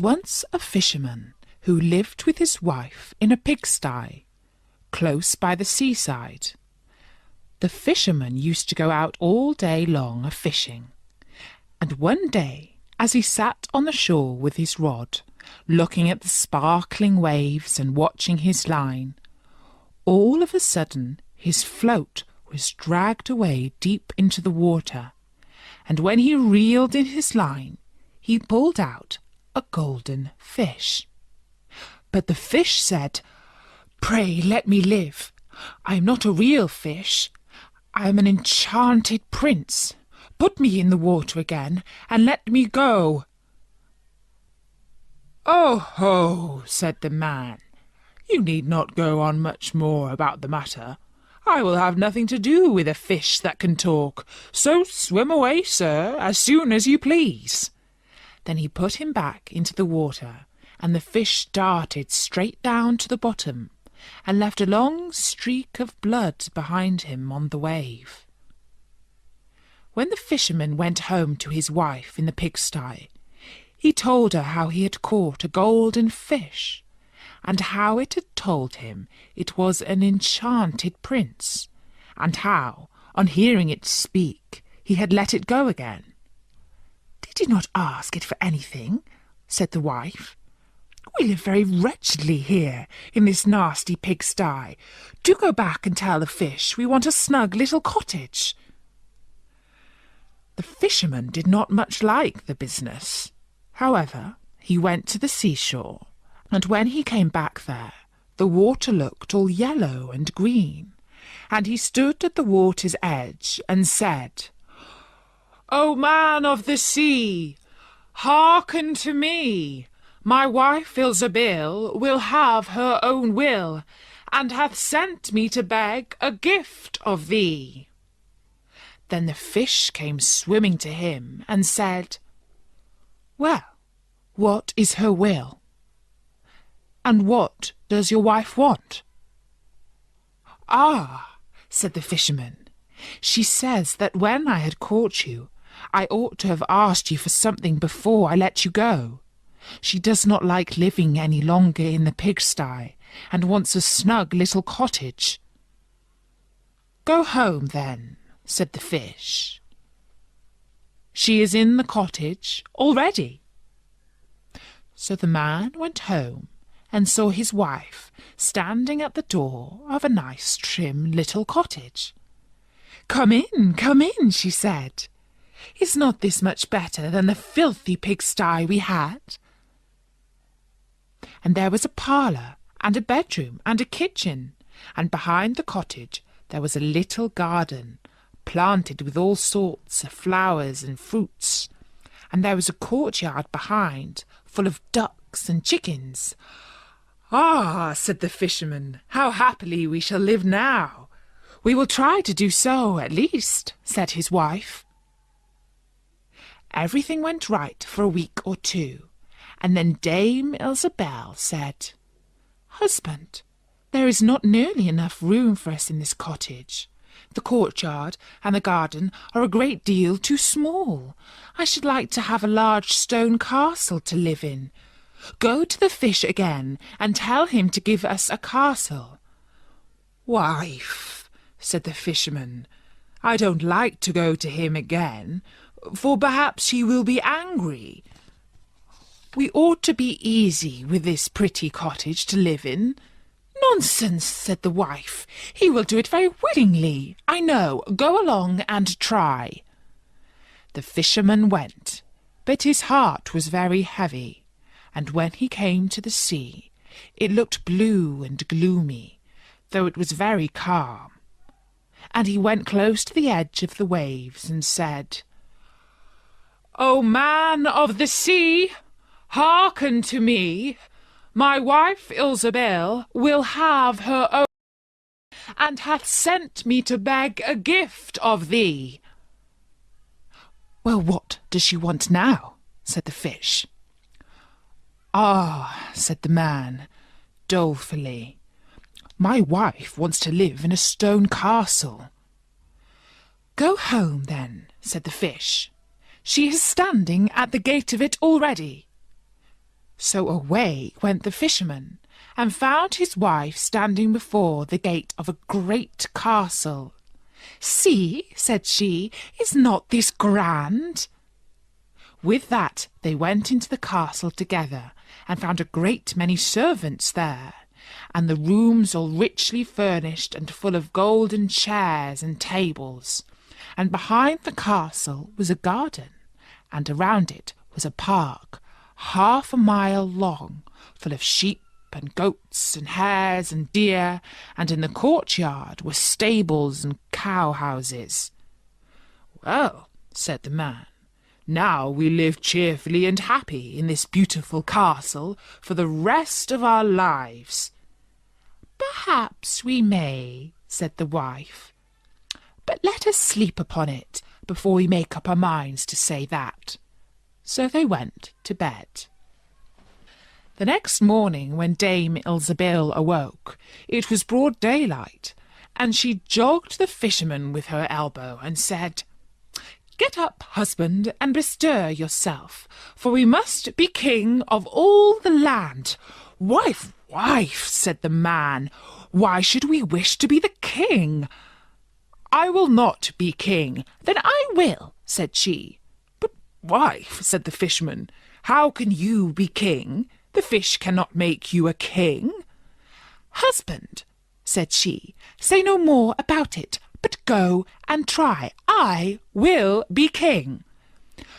was once a fisherman who lived with his wife in a pigsty, close by the seaside. The fisherman used to go out all day long a-fishing, and one day, as he sat on the shore with his rod, looking at the sparkling waves and watching his line, all of a sudden his float was dragged away deep into the water, and when he reeled in his line, he pulled out a golden fish. But the fish said, "Pray let me live. I am not a real fish. I am an enchanted prince. Put me in the water again and let me go." "Oh ho," said the man, "you need not go on much more about the matter. I will have nothing to do with a fish that can talk, so swim away, sir, as soon as you please." Then he put him back into the water, and the fish darted straight down to the bottom and left a long streak of blood behind him on the wave. When the fisherman went home to his wife in the pigsty, he told her how he had caught a golden fish, and how it had told him it was an enchanted prince, and how, on hearing it speak, he had let it go again. "Did you not ask it for anything?" said the wife. "We live very wretchedly here in this nasty pigsty. Do go back and tell the fish we want a snug little cottage." The fisherman did not much like the business. However, he went to the seashore, and when he came back there, the water looked all yellow and green, and he stood at the water's edge and said, "O man of the sea, hearken to me. My wife Ilsabil will have her own will, and hath sent me to beg a gift of thee." Then the fish came swimming to him and said, "Well, what is her will? And what does your wife want?" "Ah," said the fisherman, "she says that when I had caught you, I ought to have asked you for something before I let you go. She does not like living any longer in the pigsty, and wants a snug little cottage." "Go home, then," said the fish. "She is in the cottage already." So the man went home and saw his wife standing at the door of a nice trim little cottage. come in," she said. "Is not this much better than the filthy pigsty we had?" And there was a parlour and a bedroom and a kitchen, and behind the cottage there was a little garden, planted with all sorts of flowers and fruits, and there was a courtyard behind, full of ducks and chickens. "Ah," said the fisherman, "how happily we shall live now." "We will try to do so, at least," said his wife. Everything went right for a week or two, and then Dame Ilsabil said, "Husband, there is not nearly enough room for us in this cottage. The courtyard and the garden are a great deal too small. I should like to have a large stone castle to live in. Go to the fish again and tell him to give us a castle." "Wife," said the fisherman, "I don't like to go to him again, for perhaps he will be angry. We ought to be easy with this pretty cottage to live in." "Nonsense," said the wife. "He will do it very willingly. I know. Go along and try." The fisherman went, but his heart was very heavy, and when he came to the sea, it looked blue and gloomy, though it was very calm. And he went close to the edge of the waves and said, "O man of the sea, hearken to me. My wife Ilsabil will have her own, and hath sent me to beg a gift of thee." "Well, what does she want now?" said the fish. "Ah," said the man, dolefully, "my wife wants to live in a stone castle." "Go home, then," said the fish. "She is standing at the gate of it already." So away went the fisherman, and found his wife standing before the gate of a great castle. "See," said she, "is not this grand?" With that they went into the castle together, and found a great many servants there, and the rooms all richly furnished and full of golden chairs and tables. And behind the castle was a garden, and around it was a park, half a mile long, full of sheep and goats and hares and deer, and in the courtyard were stables and cow-houses. "Well," said the man, "now we live cheerfully and happy in this beautiful castle for the rest of our lives." "Perhaps we may," said the wife, "but let us sleep upon it before we make up our minds to say that." So they went to bed. The next morning, when Dame Ilsebil awoke, it was broad daylight, and she jogged the fisherman with her elbow and said, "Get up, husband, and bestir yourself, for we must be king of all the land." "Wife, wife," said the man, "why should we wish to be the king?" "I will not be king." "Then I will," said she. "But, wife," said the fisherman, "how can you be king? The fish cannot make you a king." "Husband," said she, "say no more about it, but go and try. I will be king."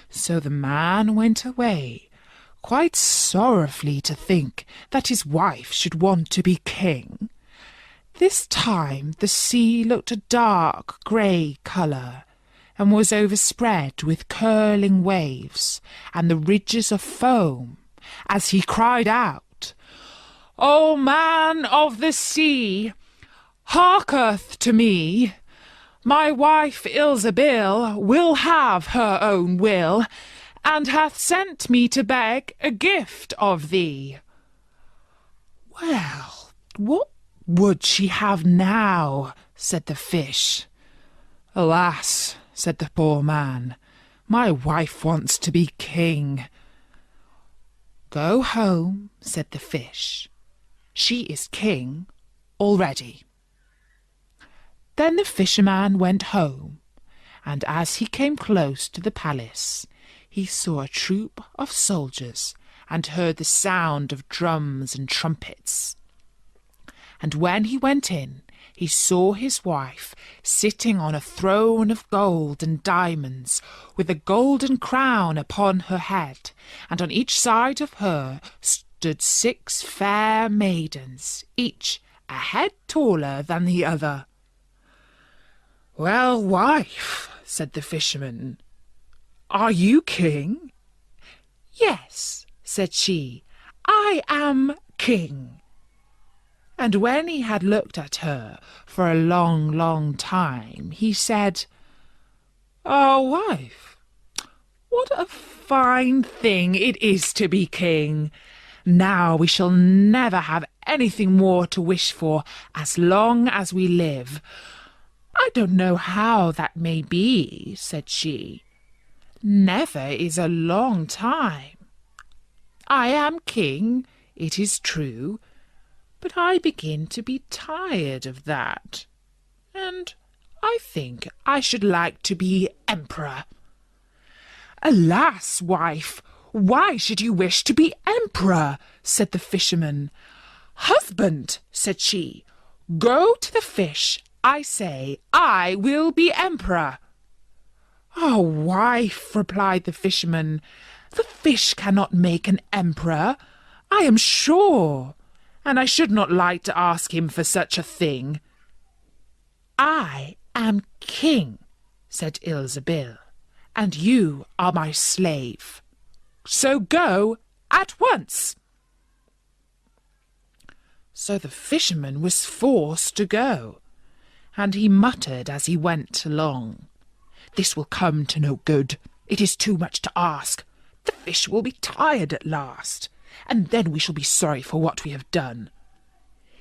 So the man went away, quite sorrowfully to think that his wife should want to be king. This time the sea looked a dark grey colour, and was overspread with curling waves and the ridges of foam, as he cried out, "O man of the sea, hearketh to me. My wife Ilsebil will have her own will, and hath sent me to beg a gift of thee." "Well, what would she have now?" said the fish. "Alas," said the poor man, "my wife wants to be king." "Go home," said the fish. "She is king already." Then the fisherman went home, and as he came close to the palace, he saw a troop of soldiers and heard the sound of drums and trumpets. And when he went in, he saw his wife sitting on a throne of gold and diamonds, with a golden crown upon her head, and on each side of her stood 6 fair maidens, each a head taller than the other. "Well, wife," said the fisherman, "are you king?" "Yes," said she, "I am king." And when he had looked at her for a long, long time, he said, "Oh, wife, what a fine thing it is to be king! Now we shall never have anything more to wish for as long as we live." "I don't know how that may be," said she. "Never is a long time. I am king, it is true, but I begin to be tired of that, and I think I should like to be emperor." "Alas, wife, why should you wish to be emperor?" said the fisherman. "Husband," said she, "go to the fish. I say I will be emperor." "Oh, wife," replied the fisherman, "the fish cannot make an emperor, I am sure, and I should not like to ask him for such a thing." "I am king," said Ilsebil, "and you are my slave. So go at once." So the fisherman was forced to go, and he muttered as he went along, "This will come to no good. It is too much to ask. The fish will be tired at last, and then we shall be sorry for what we have done."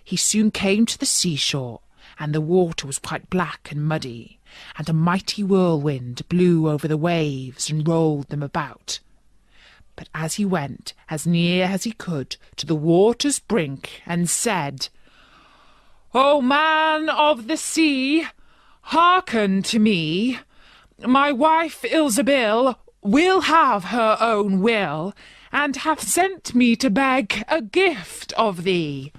He soon came to the seashore, and the water was quite black and muddy, and a mighty whirlwind blew over the waves and rolled them about. But as he went as near as he could to the water's brink and said, "O man of the sea, hearken to me. My wife Ilsebil will have her own will, and hath sent me to beg a gift of thee."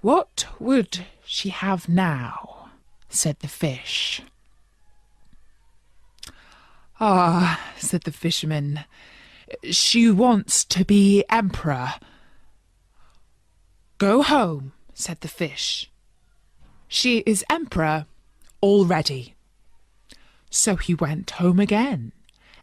"What would she have now?" said the fish. "Ah," said the fisherman, "she wants to be emperor." "Go home," said the fish. "She is emperor already." So he went home again,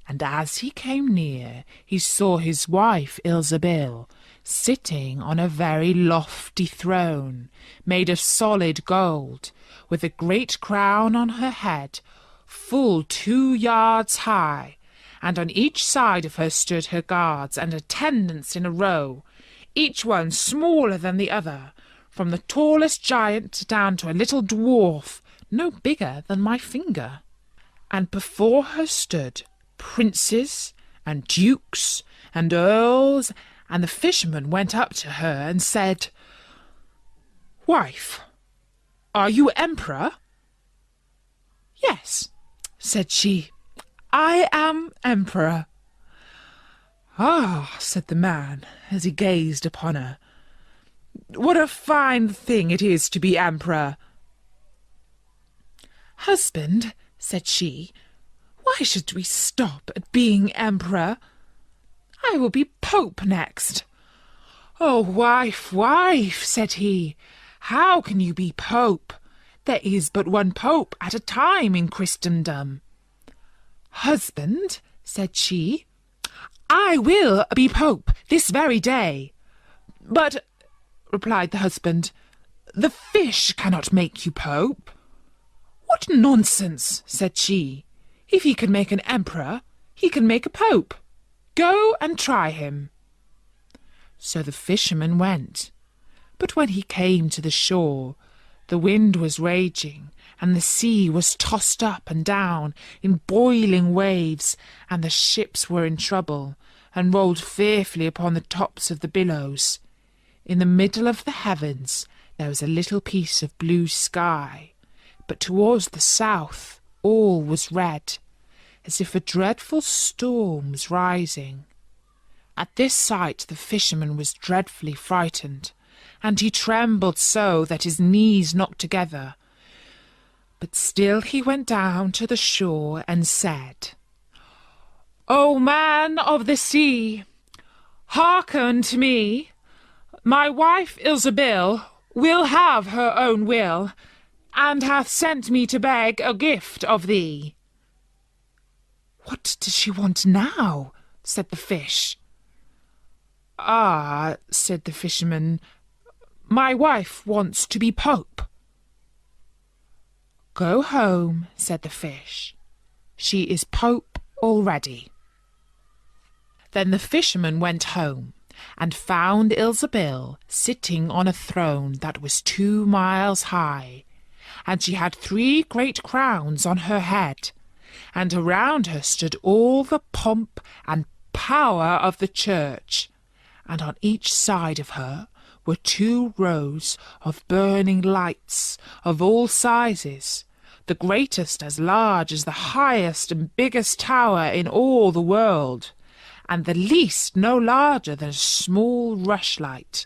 and as he came near, he saw his wife Ilsebil sitting on a very lofty throne, made of solid gold, with a great crown on her head, full 2 yards high, and on each side of her stood her guards and attendants in a row, each one smaller than the other, from the tallest giant down to a little dwarf, no bigger than my finger. And before her stood princes and dukes and earls, and the fisherman went up to her and said, "Wife, are you emperor?" "Yes," said she, "I am emperor." "Ah," said the man, as he gazed upon her, "what a fine thing it is to be emperor." "Husband," said she, "why should we stop at being emperor? I will be pope next." "Oh, wife, wife," said he, "how can you be pope? There is but one pope at a time in Christendom." "Husband," said she, "I will be pope this very day." "But," replied the husband, "the fish cannot make you pope." "What nonsense," said she. "If he can make an emperor, he can make a pope. Go and try him." So the fisherman went. But when he came to the shore, the wind was raging, and the sea was tossed up and down in boiling waves, and the ships were in trouble, and rolled fearfully upon the tops of the billows. In the middle of the heavens there was a little piece of blue sky, but towards the south all was red, as if a dreadful storm was rising. At this sight the fisherman was dreadfully frightened, and he trembled so that his knees knocked together. But still he went down to the shore and said, "O man of the sea, hearken to me. My wife Ilsebil will have her own will, and hath sent me to beg a gift of thee." "What does she want now?" said the fish. "Ah," said the fisherman, "my wife wants to be pope." "Go home," said the fish. "She is pope already." Then the fisherman went home, and found Ilsebil sitting on a throne that was 2 miles high, and she had 3 great crowns on her head, and around her stood all the pomp and power of the church, and on each side of her were 2 rows of burning lights of all sizes, the greatest as large as the highest and biggest tower in all the world, and the least no larger than a small rushlight.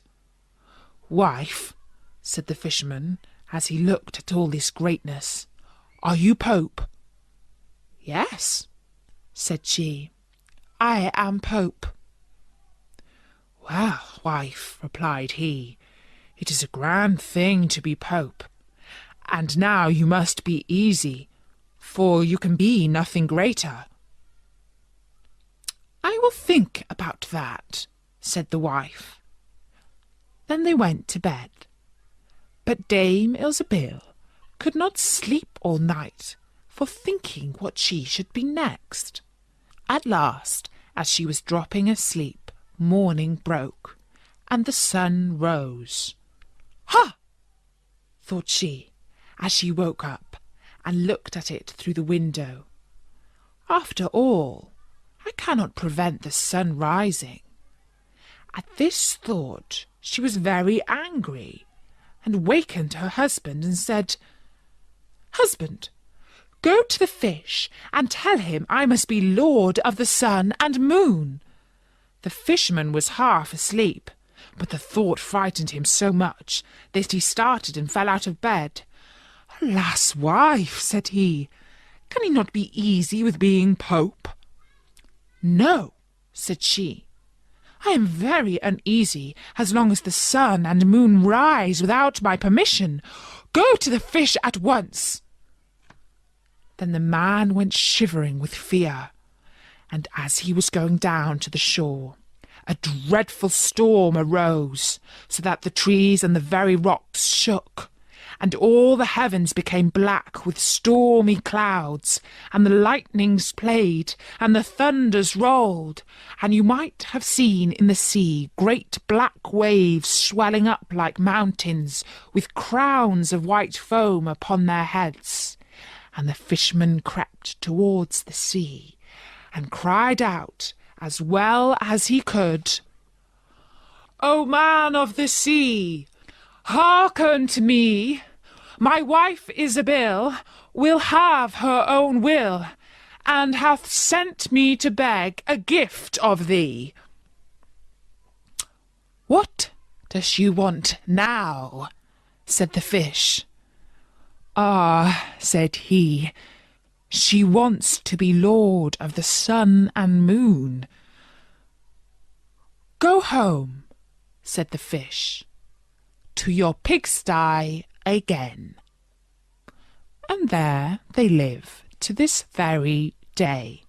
"Wife," said the fisherman, as he looked at all this greatness, "are you pope?" "Yes," said she, "I am pope." "Well, wife," replied he, "it is a grand thing to be pope, and now you must be easy, for you can be nothing greater." "I will think about that," said the wife. Then they went to bed. But Dame Ilsebil could not sleep all night for thinking what she should be next. At last, as she was dropping asleep, morning broke, and the sun rose. "Ha!" thought she, as she woke up and looked at it through the window. "After all, I cannot prevent the sun rising." At this thought she was very angry, and wakened her husband and said, "Husband, go to the fish and tell him I must be lord of the sun and moon." The fisherman was half asleep, but the thought frightened him so much that he started and fell out of bed. "Alas, wife," said he, "can he not be easy with being Pope?" "No," said she, "I am very uneasy as long as the sun and moon rise without my permission. Go to the fish at once." Then the man went shivering with fear, and as he was going down to the shore, a dreadful storm arose, so that the trees and the very rocks shook, and all the heavens became black with stormy clouds, and the lightnings played, and the thunders rolled, and you might have seen in the sea great black waves swelling up like mountains, with crowns of white foam upon their heads. And the fisherman crept towards the sea, and cried out as well as he could, "O man of the sea, hearken to me. My wife Isabel will have her own will, and hath sent me to beg a gift of thee." "What does she want now?" said the fish. "Ah," said he, "she wants to be lord of the sun and moon." "Go home," said the fish, "to your pigsty again." And there they live to this very day.